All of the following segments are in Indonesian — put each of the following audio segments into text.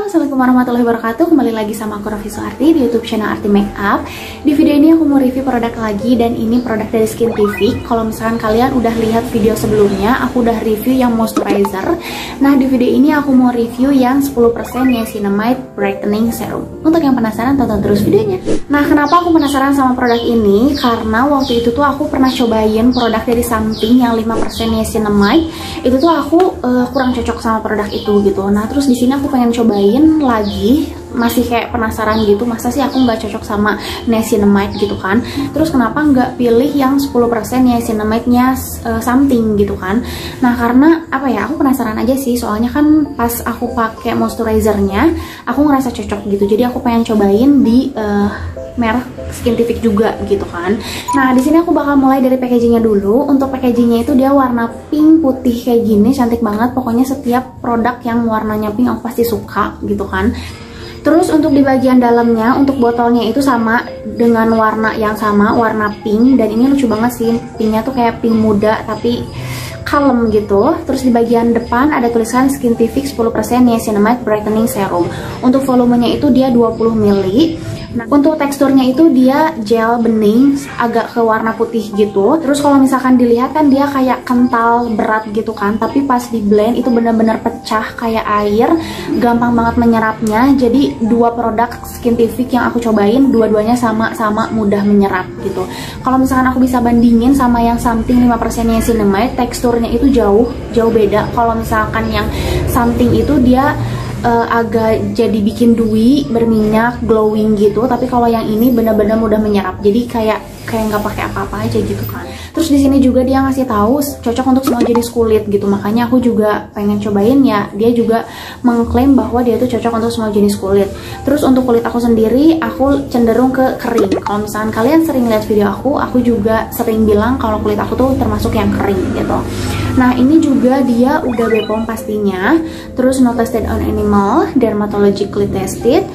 Assalamualaikum warahmatullahi wabarakatuh. Kembali lagi sama aku Raffi Suharti di YouTube channel Arti Makeup. Di video ini aku mau review produk lagi, dan ini produk dari Skintific. Kalau misalkan kalian udah lihat video sebelumnya, aku udah review yang moisturizer. Nah, di video ini aku mau review yang 10% Niacinamide Brightening Serum. Untuk yang penasaran, tonton terus videonya. Nah, kenapa aku penasaran sama produk ini? Karena waktu itu tuh aku pernah cobain produk dari Something yang 5% Niacinamide. Itu tuh aku kurang cocok sama produk itu gitu. Nah, terus di sini aku pengen cobain lagi, masih kayak penasaran gitu, masa sih aku nggak cocok sama niacinamide gitu kan. Terus kenapa nggak pilih yang 10% niacinamide-nya Something gitu kan. Nah, karena apa ya, aku penasaran aja sih, soalnya kan pas aku pakai moisturizernya aku ngerasa cocok gitu, jadi aku pengen cobain di merek Skintific juga gitu kan. Nah, di sini aku bakal mulai dari packagingnya dulu. Untuk packagingnya itu dia warna pink putih kayak gini, cantik banget. Pokoknya setiap produk yang warnanya pink aku pasti suka gitu kan. Terus untuk di bagian dalamnya, untuk botolnya itu sama dengan warna yang sama, warna pink. Dan ini lucu banget sih, pinknya tuh kayak pink muda tapi kalem gitu. Terus di bagian depan ada tulisan Skintific 10% Niacinamide Brightening Serum. Untuk volumenya itu dia 20 ml. Nah, untuk teksturnya itu dia gel bening, agak ke warna putih gitu. Terus kalau misalkan dilihat kan dia kayak kental berat gitu kan, tapi pas di blend itu benar-benar pecah kayak air, gampang banget menyerapnya. Jadi dua produk Skintific yang aku cobain, dua-duanya sama-sama mudah menyerap gitu. Kalau misalkan aku bisa bandingin sama yang Something 5% Niacinamide, teksturnya itu jauh beda. Kalau misalkan yang Something itu dia agak jadi bikin dewy, berminyak, glowing gitu. Tapi kalau yang ini benar-benar mudah menyerap. Jadi kayak nggak pakai apa-apa aja gitu kan. Terus di sini juga dia ngasih tahu cocok untuk semua jenis kulit gitu. Makanya aku juga pengen cobain ya. Dia juga mengklaim bahwa dia itu cocok untuk semua jenis kulit. Terus untuk kulit aku sendiri, aku cenderung ke kering. Kalau misalkan kalian sering lihat video aku juga sering bilang kalau kulit aku tuh termasuk yang kering gitu. Nah, ini juga dia udah BPOM pastinya. Terus not tested on animal, dermatologically tested.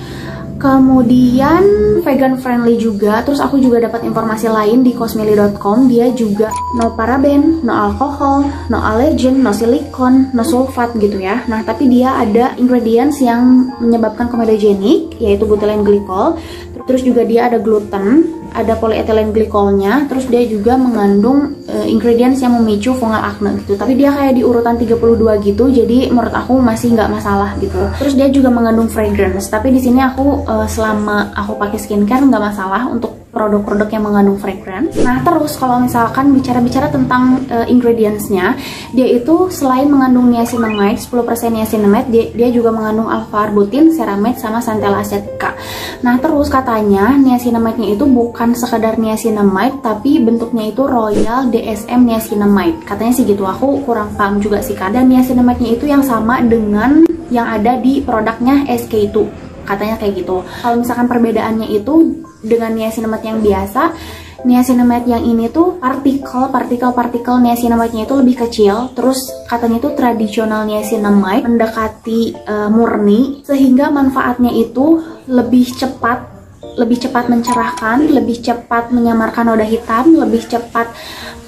Kemudian vegan friendly juga. Terus aku juga dapat informasi lain di cosmeli.com. Dia juga no paraben, no alkohol, no allergen, no silikon, no sulfat gitu ya. Nah, tapi dia ada ingredients yang menyebabkan komedogenik, yaitu butylene glycol. Terus juga dia ada gluten, ada polyethylene glycolnya. Terus dia juga mengandung ingredients yang memicu fungal acne gitu. Tapi dia kayak di urutan 32 gitu, jadi menurut aku masih nggak masalah gitu. Terus dia juga mengandung fragrance. Tapi di sini aku selama aku pakai skincare nggak masalah untuk produk-produk yang mengandung fragrance. Nah, terus kalau misalkan bicara-bicara tentang ingredientsnya, dia itu selain mengandung niacinamide, 10% niacinamide, dia juga mengandung alpha-arbutin, ceramide, sama centella acetica. Nah, terus katanya niacinamide-nya itu bukan sekadar niacinamide, tapi bentuknya itu royal DSM niacinamide. Katanya sih gitu, aku kurang paham juga sih kan. Dan niacinamide-nya itu yang sama dengan yang ada di produknya SK2. Katanya kayak gitu. Kalau misalkan perbedaannya itu dengan niacinamide yang biasa, niacinamide yang ini tuh partikel niacinamide-nya itu lebih kecil. Terus katanya itu tradisional niacinamide mendekati murni, sehingga manfaatnya itu lebih cepat mencerahkan, lebih cepat menyamarkan noda hitam, lebih cepat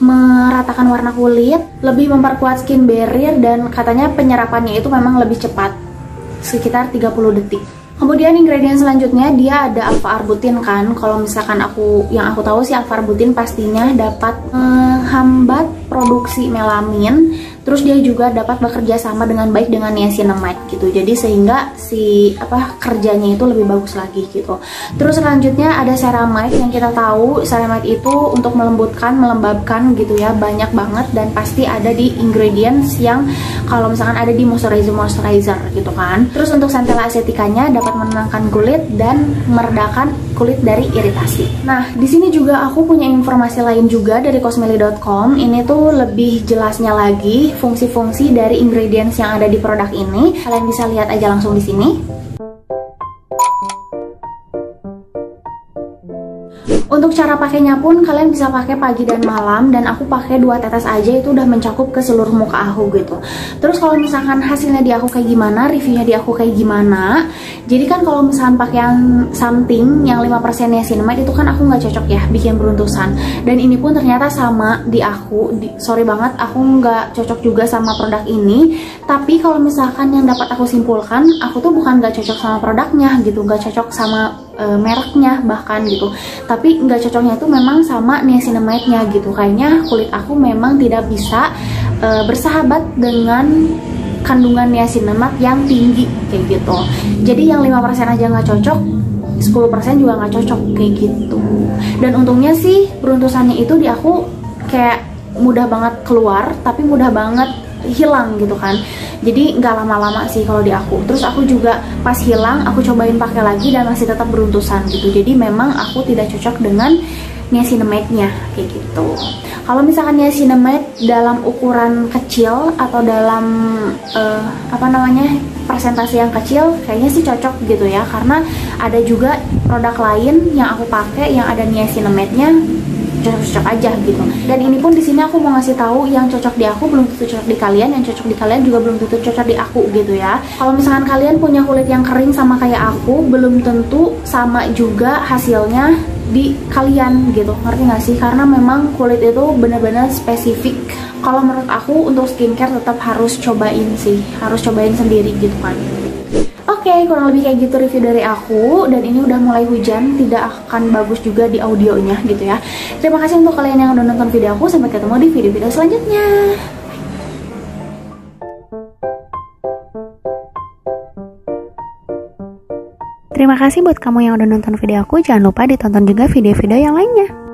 meratakan warna kulit, lebih memperkuat skin barrier, dan katanya penyerapannya itu memang lebih cepat, sekitar 30 detik. Kemudian ingredient selanjutnya dia ada alpha-arbutin kan. Kalau misalkan yang aku tahu sih alpha-arbutin pastinya dapat menghambat produksi melanin. Terus dia juga dapat bekerja sama dengan baik dengan niacinamide gitu. Jadi sehingga kerjanya itu lebih bagus lagi gitu. Terus selanjutnya ada ceramide. Yang kita tahu ceramide itu untuk melembutkan, melembabkan gitu ya, banyak banget, dan pasti ada di ingredients yang kalau misalkan ada di moisturizer gitu kan. Terus untuk centella aceticanya dapat menenangkan kulit dan meredakan kulit dari iritasi. Nah, di sini juga aku punya informasi lain juga dari cosmeli.com. Ini tuh lebih jelasnya lagi fungsi-fungsi dari ingredients yang ada di produk ini. Kalian bisa lihat aja langsung di sini. Untuk Untuk cara pakainya pun kalian bisa pakai pagi dan malam, dan aku pakai 2 tetes aja itu udah mencakup ke seluruh muka aku gitu. Terus kalau misalkan hasilnya di aku kayak gimana, reviewnya di aku kayak gimana. Jadi kan kalau misalkan pakai yang something yang 5% niacinamide itu kan aku nggak cocok ya bikin beruntusan. Dan ini pun ternyata sama di aku. Sorry banget, aku nggak cocok juga sama produk ini. Tapi kalau misalkan yang dapat aku simpulkan, aku tuh bukan nggak cocok sama produknya gitu, nggak cocok sama mereknya bahkan gitu, tapi nggak cocoknya itu memang sama niacinamide-nya gitu. Kayaknya kulit aku memang tidak bisa bersahabat dengan kandungan niacinamide yang tinggi kayak gitu. Jadi yang 5% aja nggak cocok, 10% juga nggak cocok kayak gitu. Dan untungnya sih beruntusannya itu di aku kayak mudah banget keluar, tapi mudah banget hilang gitu kan. Jadi nggak lama-lama sih kalau di aku. Terus aku juga pas hilang aku cobain pakai lagi dan masih tetap beruntusan gitu. Jadi memang aku tidak cocok dengan niacinamide-nya kayak gitu. Kalau misalkan niacinamide dalam ukuran kecil atau dalam persentase yang kecil, kayaknya sih cocok gitu ya. Karena ada juga produk lain yang aku pakai yang ada niacinamide-nya cocok-cocok aja gitu. Dan ini pun di sini aku mau ngasih tahu yang cocok di aku belum tentu cocok di kalian, yang cocok di kalian juga belum tentu cocok di aku gitu ya. Kalau misalkan kalian punya kulit yang kering sama kayak aku, belum tentu sama juga hasilnya di kalian gitu, ngerti gak sih? Karena memang kulit itu benar-benar spesifik. Kalau menurut aku untuk skincare tetap harus cobain sih, harus cobain sendiri gitu kan. Oke, kurang lebih kayak gitu review dari aku. Dan ini udah mulai hujan, tidak akan bagus juga di audionya gitu ya. Terima kasih untuk kalian yang udah nonton video aku. Sampai ketemu di video-video selanjutnya. Terima kasih buat kamu yang udah nonton video aku. Jangan lupa ditonton juga video-video yang lainnya.